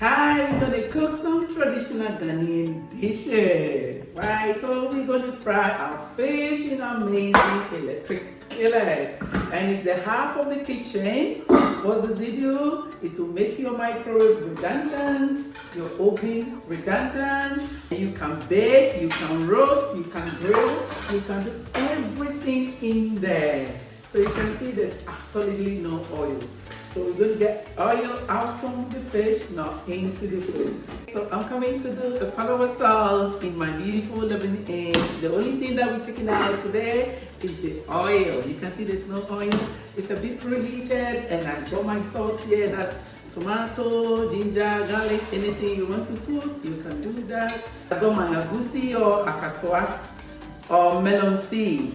Hi, we're gonna cook some traditional Ghanaian dishes. Right, so we're gonna fry our fish in our amazing electric skillet. And it's the half of the kitchen. What does it do? It will make your microwave redundant, your oven redundant. You can bake, you can roast, you can grill, you can do everything in there. So you can see there's absolutely no oil. So we're going to get oil out from the fish, not into the food. So I'm coming to do a Pallava salt in my beautiful 11-inch. The only thing that we're taking out today is the oil. You can see there's no oil. It's a bit preheated, and I got my sauce here. That's tomato, ginger, garlic, anything you want to put, you can do that. I got my agusi or akatoa or melon seed.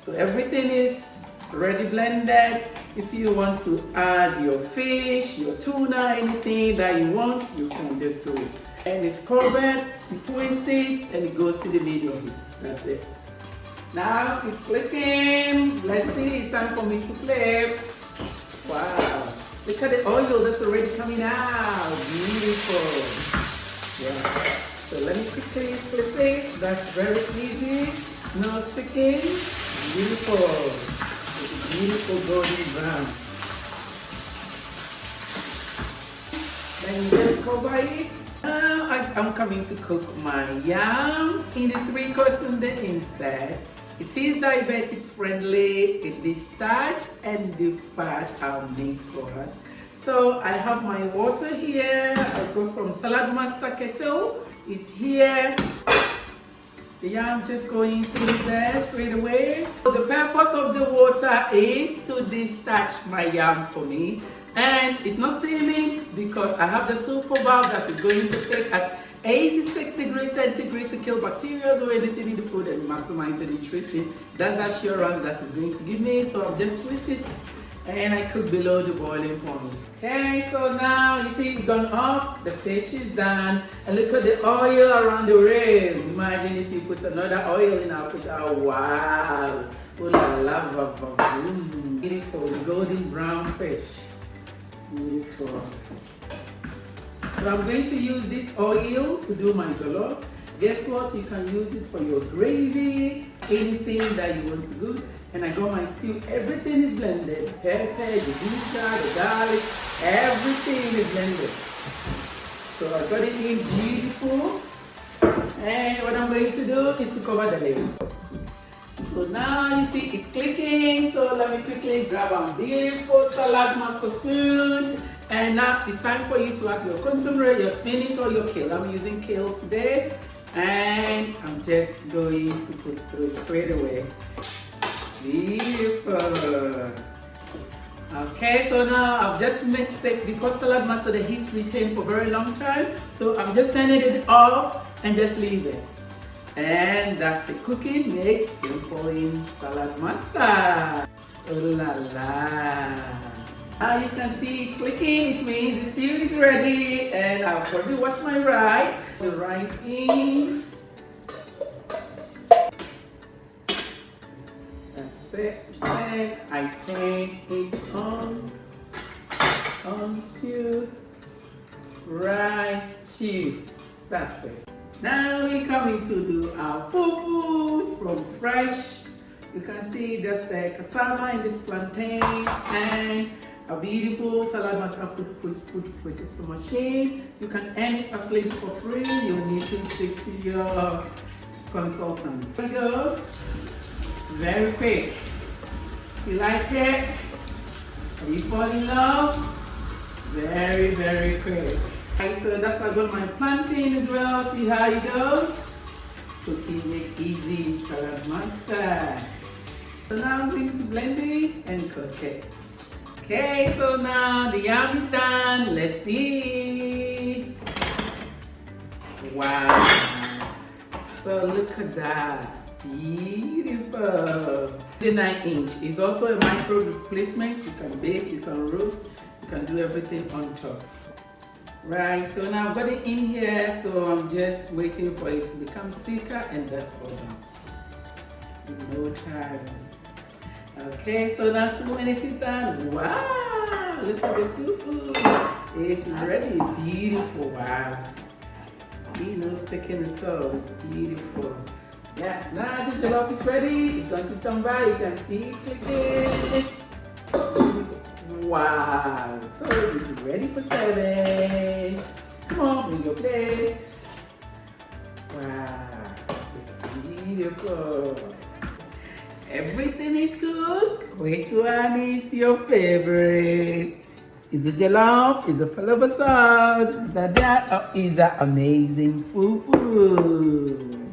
So everything is ready blended. If you want to add your fish, your tuna, anything that you want, you can just do it. And it's covered, you twist it, and it goes to the medium heat. That's it. Now it's flipping. Let's see, it's time for me to flip. Wow. Look at the oil that's already coming out. Beautiful. Yeah. So let me quickly flip it. That's very easy. No sticking. Beautiful. Beautiful golden brown. Then you just cover it. Now I'm coming to cook my yam in the 3/4 on the inside. It is diabetic friendly. It is starch and the fat are made for us. So I have my water here. I go from Saladmaster kettle. It's here. The yam just going through there straight away. So the purpose of the water is to de-starch my yam for me. And it's not steaming because I have the super valve that is going to take at 86 degrees centigrade to kill bacteria or anything in the food and maximize the nutrition. That's assurance that is going to give me. So I'll just twist it and I cook below the boiling point. Okay, so now you see it's gone off, the fish is done, and look at the oil around the rim. Imagine if you put another oil in our fish. Oh wow! Oh la la, boom! Beautiful, golden brown fish. Beautiful. So I'm going to use this oil to do my jollof. Guess what? You can use it for your gravy, anything that you want to do. And I got my stew. Everything is blended. Pepper, the ginger, the garlic, everything is blended. So I got it in beautiful. And what I'm going to do is to cover the lid. So now you see it's clicking. So let me quickly grab a beautiful Saladmaster spoon. And now it's time for you to add your consomme, your spinach or your kale. I'm using kale today. And I'm just going to put through straight away. Beautiful. Okay, so now I've just mixed it because Saladmaster the heat retained for a very long time. So I'm just turning it off and just leave it. And that's it. Cooking makes simple in Saladmaster. Oh la la. Now you can see it's clicking. It means the stew is ready. And I've already washed my rice. The rice in. That's it. And I turn it on onto rice stew. That's it. Now we're coming to do our fufu from fresh. You can see there's the cassava in this plantain and a beautiful Saladmaster food processing machine. You can earn it absolutely for free. You need to speak to your consultant. Here it goes. Very quick. You like it? Are you fall in love? Very, very quick. And so that's how I got my plantain as well. See how it goes? Cooking it easy in Saladmaster. So now I'm going to blend it and cook it. Okay, so now the yam is done. Let's see. Wow. So look at that. Beautiful. The 9-inch is also a micro replacement. You can bake, you can roast, you can do everything on top. Right, so now I've got it in here, so I'm just waiting for it to become thicker and that's all done. In no time. Okay, so now 2 minutes is done. Wow, look at the fufu. It's ready. Beautiful. Wow. See, no sticking at all. Beautiful. Yeah, now the jollof is ready. It's going to stand by. You can see it clicking. Wow. So it's ready for serving. Come on, bring your plates. Wow. It's beautiful. Everything is cooked. Which one is your favorite? Is it jollof? Is it Pallava sauce? Is that or is that amazing fufu?